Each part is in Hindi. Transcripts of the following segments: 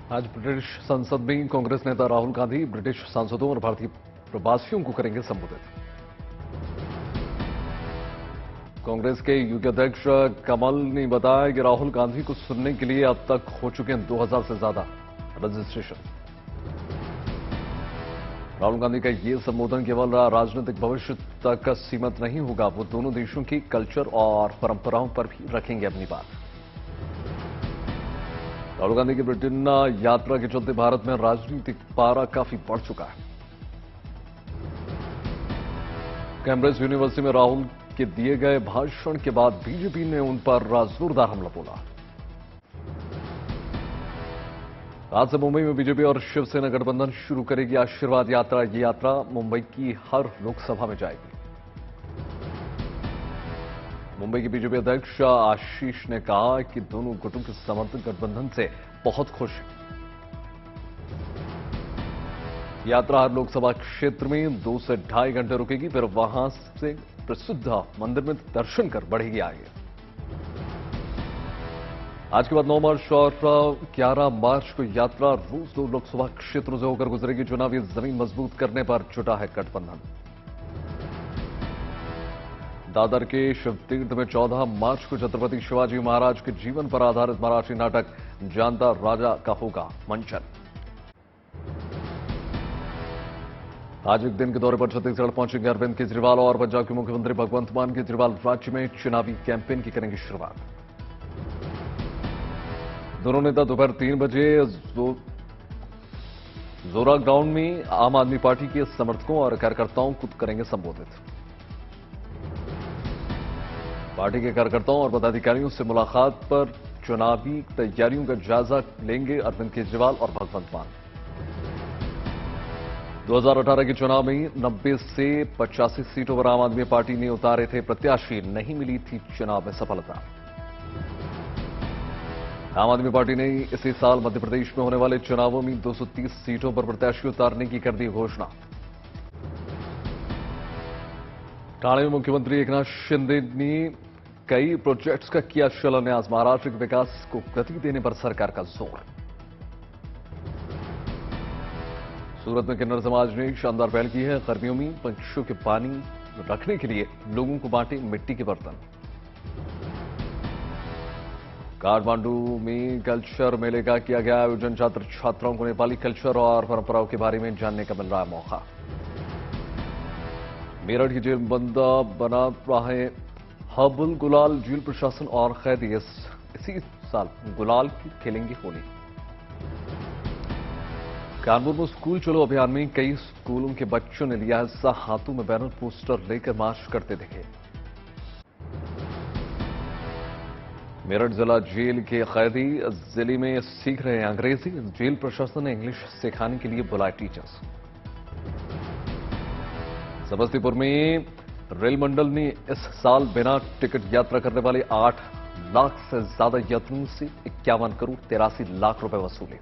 आज ब्रिटिश संसद में कांग्रेस नेता राहुल गांधी ब्रिटिश सांसदों और भारतीय प्रवासियों को करेंगे संबोधित। कांग्रेस के यूपी अध्यक्ष कमल ने बताया कि राहुल गांधी को सुनने के लिए अब तक हो चुके हैं 2000 से ज्यादा रजिस्ट्रेशन। राहुल गांधी का ये संबोधन केवल राजनीतिक भविष्य तक सीमित नहीं होगा, वो दोनों देशों की कल्चर और परंपराओं पर भी रखेंगे अपनी बात। राहुल गांधी की ब्रिटेन यात्रा के चलते भारत में राजनीतिक पारा काफी बढ़ चुका है। कैम्ब्रिज यूनिवर्सिटी में राहुल के दिए गए भाषण के बाद बीजेपी ने उन पर जोरदार हमला बोला। आज से मुंबई में बीजेपी और शिवसेना गठबंधन शुरू करेगी आशीर्वाद यात्रा। ये यात्रा मुंबई की हर लोकसभा में जाएगी। मुंबई के बीजेपी अध्यक्ष आशीष ने कहा कि दोनों गुटों के समर्थक गठबंधन से बहुत खुश हैं। यात्रा हर लोकसभा क्षेत्र में 2 से 2.5 घंटे रुकेगी, फिर वहां से प्रसिद्ध मंदिर में दर्शन कर बढ़ेगी आगे। आज के बाद 9 मार्च और 11 मार्च को यात्रा रोज 2 लोकसभा क्षेत्रों से होकर गुजरेगी। चुनावी जमीन मजबूत करने पर जुटा है गठबंधन। दादर के शिवतीर्थ में 14 मार्च को छत्रपति शिवाजी महाराज के जीवन पर आधारित मराठी नाटक जानता राजा का होगा मंचन। आज एक दिन के दौरे पर छत्तीसगढ़ पहुंचेंगे अरविंद केजरीवाल और पंजाब के मुख्यमंत्री भगवंत मान केजरीवाल राज्य में चुनावी कैंपेन की करेंगे शुरुआत। दोनों नेता दोपहर 3 बजे जोरा ग्राउंड में आम आदमी पार्टी के समर्थकों और कार्यकर्ताओं को करेंगे संबोधित। पार्टी के कार्यकर्ताओं और पदाधिकारियों से मुलाकात पर चुनावी तैयारियों का जायजा लेंगे अरविंद केजरीवाल और भगवंत मान। 2018 के चुनाव में 90 से 85 सीटों पर आम आदमी पार्टी ने उतारे थे प्रत्याशी, नहीं मिली थी चुनाव में सफलता। आम आदमी पार्टी ने इसी साल मध्य प्रदेश में होने वाले चुनावों में 230 सीटों पर प्रत्याशी उतारने की कर दी घोषणा। ठाणे में मुख्यमंत्री एकनाथ शिंदे ने कई प्रोजेक्ट्स का किया शिलान्यास। महाराष्ट्र के विकास को गति देने पर सरकार का जोर। सूरत में किन्नर समाज ने शानदार पहल की है। गर्मियों में पंछियों के पानी रखने के लिए लोगों को बांटे मिट्टी के बर्तन। काठमांडू में कल्चर मेले का किया गया आयोजन। छात्र छात्राओं को नेपाली कल्चर और परंपराओं के बारे में जानने का मिल रहा है मौका। मेरठ की जेल बंद बना रहा है हर्बल गुलाल। जेल प्रशासन और कैदी इसी साल गुलाल की खेलेंगे होली। कानपुर में स्कूल चलो अभियान में कई स्कूलों के बच्चों ने लिया हिस्सा। हाथों में बैनर पोस्टर लेकर मार्च करते दिखे। मेरठ जिला जेल के कैदी जिले में सीख रहे हैं अंग्रेजी। जेल प्रशासन ने इंग्लिश सिखाने के लिए बुलाए टीचर्स। समस्तीपुर में रेल मंडल ने इस साल बिना टिकट यात्रा करने वाले 8 लाख से ज्यादा यात्रियों से 51 करोड़ 83 लाख रुपए वसूले।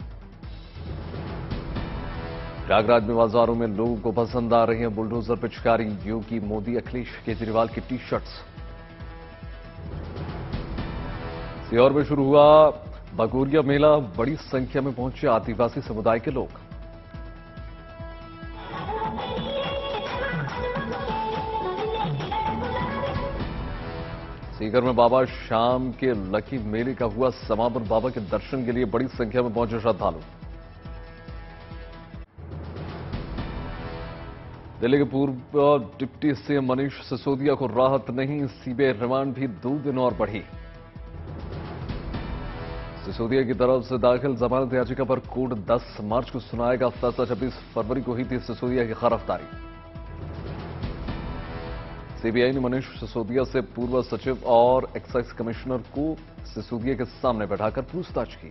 प्रयागराज में बाजारों में लोगों को पसंद आ रही है बुलडोजर पिचकारी। योगी मोदी अखिलेश केजरीवाल की टी शर्ट्स। सीहोर में शुरू हुआ भगोरिया मेला। बड़ी संख्या में पहुंचे आदिवासी समुदाय के लोग। सीकर में बाबा शाम के लकी मेले का हुआ समापन। बाबा के दर्शन के लिए बड़ी संख्या में पहुंचे श्रद्धालु। दिल्ली के पूर्व डिप्टी सीएम मनीष सिसोदिया को राहत नहीं। सीबीआई रिमांड भी 2 दिन और बढ़ी। सिसोदिया की तरफ से दाखिल जमानत याचिका पर कोर्ट 10 मार्च को सुनाएगा फैसला। 26 फरवरी को ही थी सिसोदिया की गिरफ्तारी। सीबीआई ने मनीष सिसोदिया से पूर्व सचिव और एक्साइज कमिश्नर को सिसोदिया के सामने बैठाकर पूछताछ की।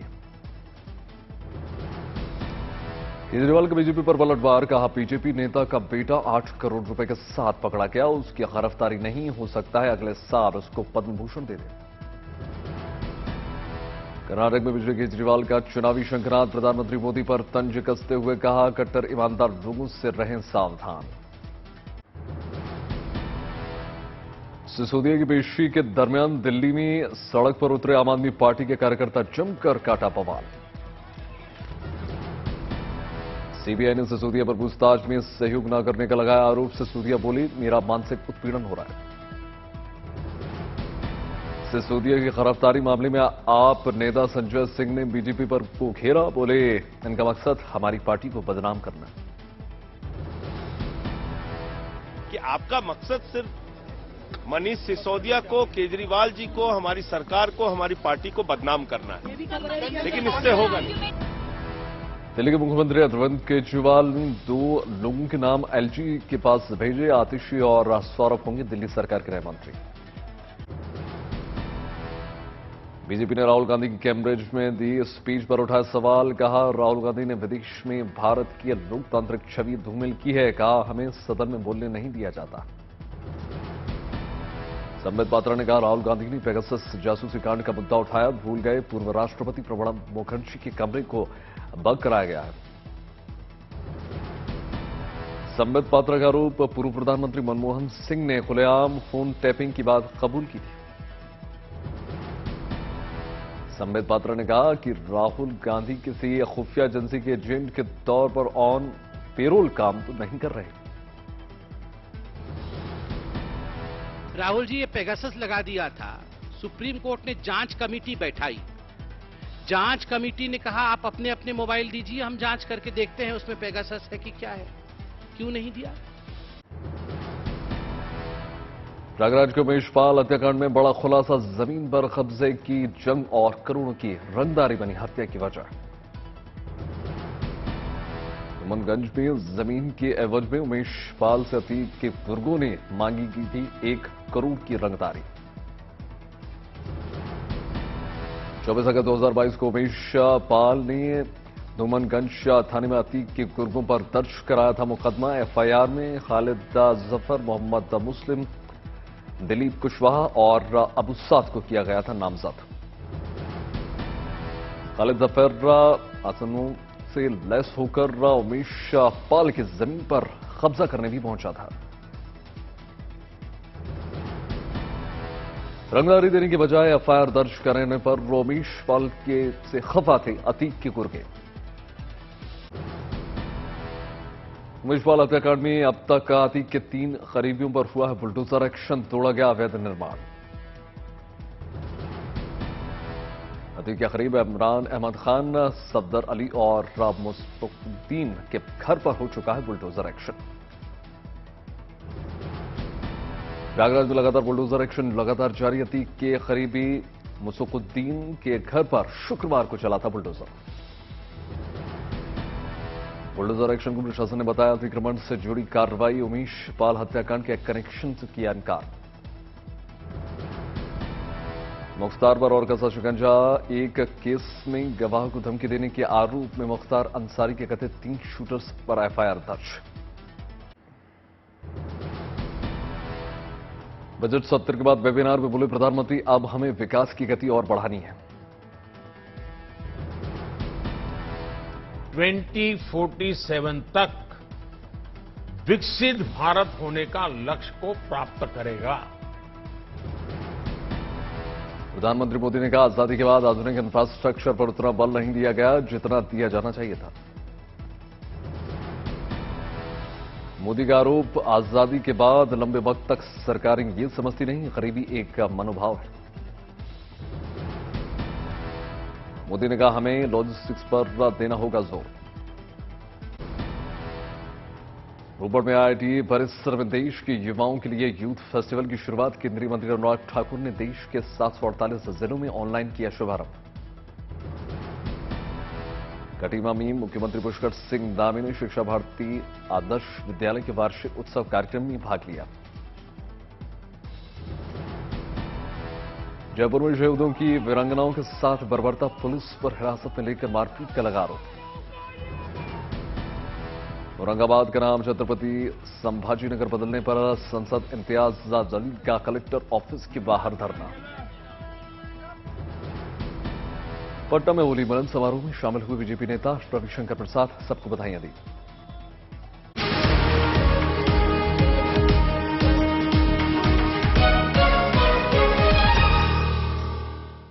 केजरीवाल का बीजेपी पर पलटवार। कहा बीजेपी नेता का बेटा 8 करोड़ रुपए के साथ पकड़ा गया। उसकी गिरफ्तारी नहीं हो सकता है, अगले साल उसको पद्म भूषण दे दें। कर्नाटक में बिजली केजरीवाल का चुनावी शंखनाद। प्रधानमंत्री मोदी पर तंज कसते हुए कहा कट्टर ईमानदार लोगों से रहें सावधान। सिसोदिया की पेशी के दरमियान दिल्ली में सड़क पर उतरे आम आदमी पार्टी के कार्यकर्ता जमकर काटा बवाल। सीबीआई ने सिसोदिया पर पूछताछ में सहयोग न करने का लगाया आरोप। सिसोदिया बोली, मेरा मानसिक उत्पीड़न हो रहा है। सिसोदिया की गिरफ्तारी मामले में आप नेता संजय सिंह ने बीजेपी पर को घेरा। बोले, इनका मकसद हमारी पार्टी को बदनाम करना है। कि आपका मकसद सिर्फ मनीष सिसोदिया को, केजरीवाल जी को, हमारी सरकार को, हमारी पार्टी को बदनाम करना है, लेकिन इससे होगा नहीं। दिल्ली के मुख्यमंत्री अरविंद केजरीवाल ने 2 लोगों के नाम एलजी के पास भेजे। आतिशी और सौरभ होंगे दिल्ली सरकार के नए मंत्री। बीजेपी ने राहुल गांधी की कैम्ब्रिज में दी स्पीच पर उठाया सवाल। कहा, राहुल गांधी ने विदेश में भारत की लोकतांत्रिक छवि धूमिल की है। कहा, हमें सदन में बोलने नहीं दिया जाता। संबित पात्रा ने कहा, राहुल गांधी ने पेगासस जासूसी कांड का मुद्दा उठाया। भूल गए पूर्व राष्ट्रपति प्रणब मुखर्जी के कमरे को बंद कराया गया है। संबित पात्रा का आरोप, पूर्व प्रधानमंत्री मनमोहन सिंह ने खुलेआम फोन टैपिंग की बात कबूल की थी। संबित पात्रा ने कहा कि राहुल गांधी किसी खुफिया एजेंसी के एजेंट के तौर पर ऑन पेरोल काम तो नहीं कर रहे। राहुल जी, ये पेगासस लगा दिया था। सुप्रीम कोर्ट ने जांच कमेटी बैठाई। जांच कमेटी ने कहा, आप अपने अपने मोबाइल दीजिए, हम जांच करके देखते हैं उसमें पेगासस है कि क्या है। क्यों नहीं दिया? प्रयागराज के उमेश पाल हत्याकांड में बड़ा खुलासा। जमीन पर कब्जे की जंग और करोड़ों की रंगदारी बनी हत्या की वजह। सुमनगंज में जमीन के एवज में उमेश पाल से अतीक के बुजुर्गों ने मांगी की थी 1 करोड़ की रंगदारी। 24 अगस्त 2022 को उमेश पाल ने धूमनगंज थाने में अतीक के बुजुर्गों पर दर्ज कराया था मुकदमा। एफआईआर में खालिद जफर, मोहम्मद मुस्लिम, दिलीप कुशवाहा और अबू साद को किया गया था नामजद। खालिद जफर आसनों से लैस होकर उमेश पाल की जमीन पर कब्जा करने भी पहुंचा था। रंगदारी देने के बजाय एफआईआर दर्ज करने पर उमेश पाल के से खफा थे अतीक के गुर्गे। उमेश पाल हत्याकांड में अब तक अतीक के 3 करीबियों पर हुआ है बुलडोजर एक्शन। तोड़ा गया अवैध निर्माण। अतीक के करीब इमरान अहमद खान, सफदर अली और मुस्तफुद्दीन के घर पर हो चुका है बुलडोजर एक्शन। प्रयागराज में लगातार बुलडोजर एक्शन लगातार जारी। अतीक के करीबी मुस्तफुद्दीन के घर पर शुक्रवार को चला था बुलडोजर। बुलडोजर एक्शन को प्रशासन ने बताया अतिक्रमण से जुड़ी कार्रवाई। उमेश पाल हत्याकांड के कनेक्शन से किया इनकार। मुख्तार पर और कसा शिकंजा। एक केस में गवाह को धमकी देने के आरोप में मुख्तार अंसारी के कथित 3 शूटर्स पर एफआईआर दर्ज। बजट सत्र के बाद वेबिनार में बोले प्रधानमंत्री, अब हमें विकास की गति और बढ़ानी है। 2047 तक विकसित भारत होने का लक्ष्य को प्राप्त करेगा। प्रधानमंत्री मोदी ने कहा, आजादी के बाद आधुनिक इंफ्रास्ट्रक्चर पर उतना बल नहीं दिया गया जितना दिया जाना चाहिए था। मोदी का आरोप, आजादी के बाद लंबे वक्त तक सरकारें ये समझती नहीं, गरीबी एक मनोभाव है। मोदी ने कहा, हमें लॉजिस्टिक्स पर देना होगा जोर। रोपड़ में आईआईटी परिसर में देश के युवाओं के लिए यूथ फेस्टिवल की शुरुआत। केंद्रीय मंत्री अनुराग ठाकुर ने देश के 748 जिलों में ऑनलाइन किया शुभारंभ। कटीमा में मुख्यमंत्री पुष्कर सिंह धामी ने शिक्षा भारती आदर्श विद्यालय के वार्षिक उत्सव कार्यक्रम में भाग लिया। जयपुर में शहीदों की वीरांगनाओं के साथ बर्बरता, पुलिस पर हिरासत में लेकर मारपीट का लगा आरोप। औरंगाबाद का नाम छत्रपति संभाजी नगर बदलने पर सांसद इम्तियाज जलील का कलेक्टर ऑफिस के बाहर धरना। पटना में होली मिलन समारोह में शामिल हुए बीजेपी नेता रविशंकर प्रसाद सबको बधाइयां दी।